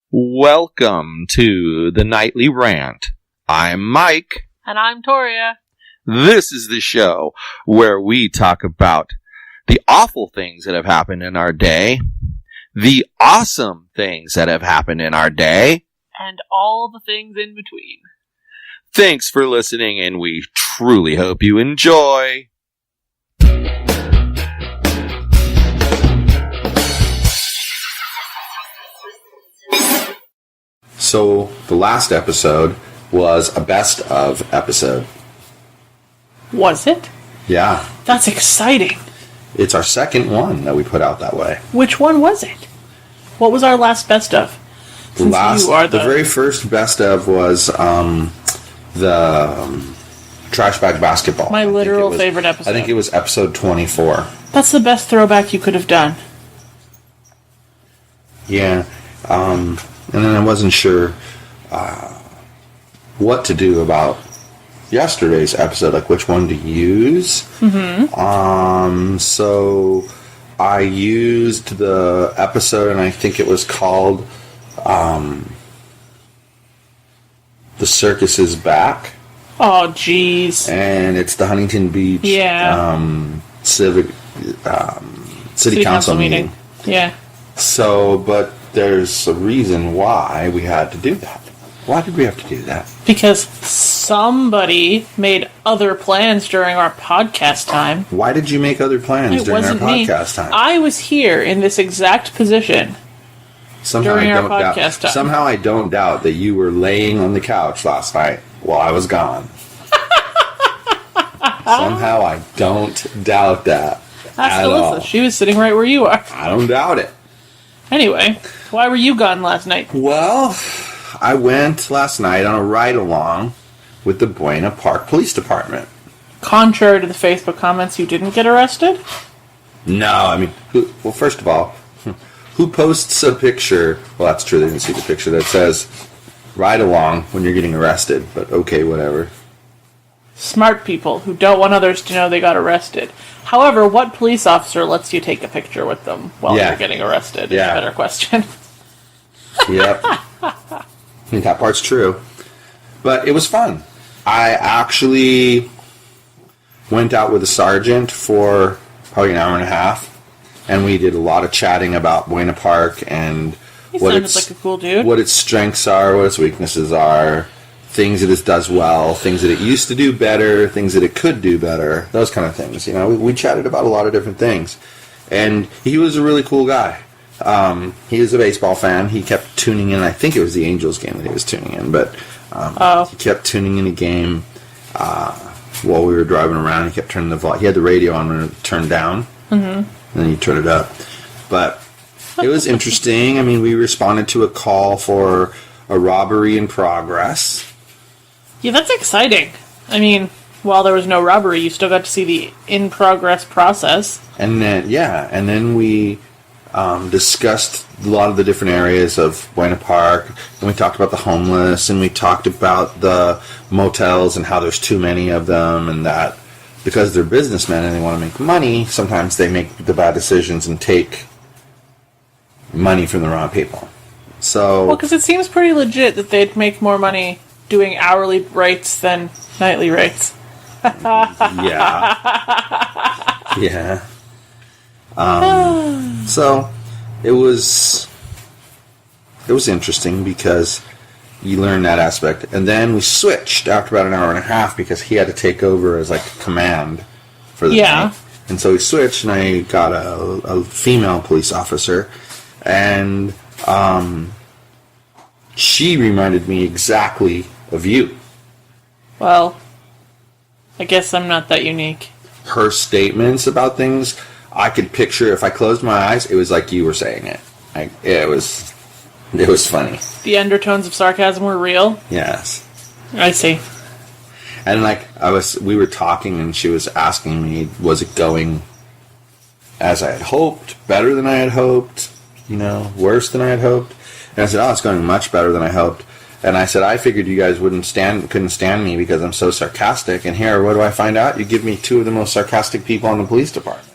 Welcome to the Nightly Rant. I'm Mike. And I'm Toria. This is the show where we talk about the awful things that have happened in our day, the awesome things that have happened in our day, and all the things in between. Thanks for listening, and we truly hope you enjoy. So, the last episode was a best of episode. Was it? Yeah. That's exciting. It's our second one that we put out that way. Which one was it? What was our last best of? The very first best of was the trash bag basketball. My literal favorite episode. I think it was episode 24. That's the best throwback you could have done. Yeah. And then I wasn't sure what to do about yesterday's episode, like which one to use. Mm-hmm. So I used the episode, and I think it was called The Circus is Back. Oh, jeez. And it's the Huntington Beach City Council meeting. Yeah. So, but there's a reason why we had to do that. Why did we have to do that? Because somebody made other plans during our podcast time. Why did you make other plans during our podcast time? I was here in this exact position during our podcast time. Somehow I don't doubt that you were laying on the couch last night while I was gone. Somehow I don't doubt that. Ask Alyssa. She was sitting right where you are. I don't doubt it. Anyway, why were you gone last night? Well, I went last night on a ride-along with the Buena Park Police Department. Contrary to the Facebook comments, you didn't get arrested? No, I mean, well, first of all, who posts a picture, well, that's true, they didn't see the picture, that says, ride-along when you're getting arrested, but okay, whatever. Smart people who don't want others to know they got arrested. However, what police officer lets you take a picture with them while you're getting arrested is a better question. Yep. I think that part's true. But it was fun. I actually went out with a sergeant for probably an hour and a half, and we did a lot of chatting about Buena Park and he sounded like a cool dude. What its strengths are, what its weaknesses are, things that it does well, things that it used to do better, things that it could do better, those kind of things. You know, we chatted about a lot of different things. And he was a really cool guy. He was a baseball fan. He kept tuning in. I think it was the Angels game that he was tuning in, but he kept tuning in a game while we were driving around. He kept turning the volume. He had the radio on when it turned down, and then he'd turn it up. But it was interesting. I mean, we responded to a call for a robbery in progress. Yeah, that's exciting. I mean, while there was no robbery, you still got to see the in-progress process. And then we discussed a lot of the different areas of Buena Park, and we talked about the homeless, and we talked about the motels and how there's too many of them, and that because they're businessmen and they want to make money, sometimes they make the bad decisions and take money from the wrong people. So, well, because it seems pretty legit that they'd make more money doing hourly rates than nightly rates. Yeah. So it was interesting because you learn that aspect, and then we switched after about an hour and a half because he had to take over as like command for the night. And so we switched, and I got a female police officer, and she reminded me exactly of you. Well, I guess I'm not that unique. Her statements about things, I could picture, if I closed my eyes, it was like you were saying it. It was funny. The undertones of sarcasm were real? Yes. I see. And we were talking, and she was asking me, was it going as I had hoped, better than I had hoped, worse than I had hoped? And I said, it's going much better than I hoped. And I said, I figured you guys couldn't stand me because I'm so sarcastic. And here, what do I find out? You give me two of the most sarcastic people in the police department.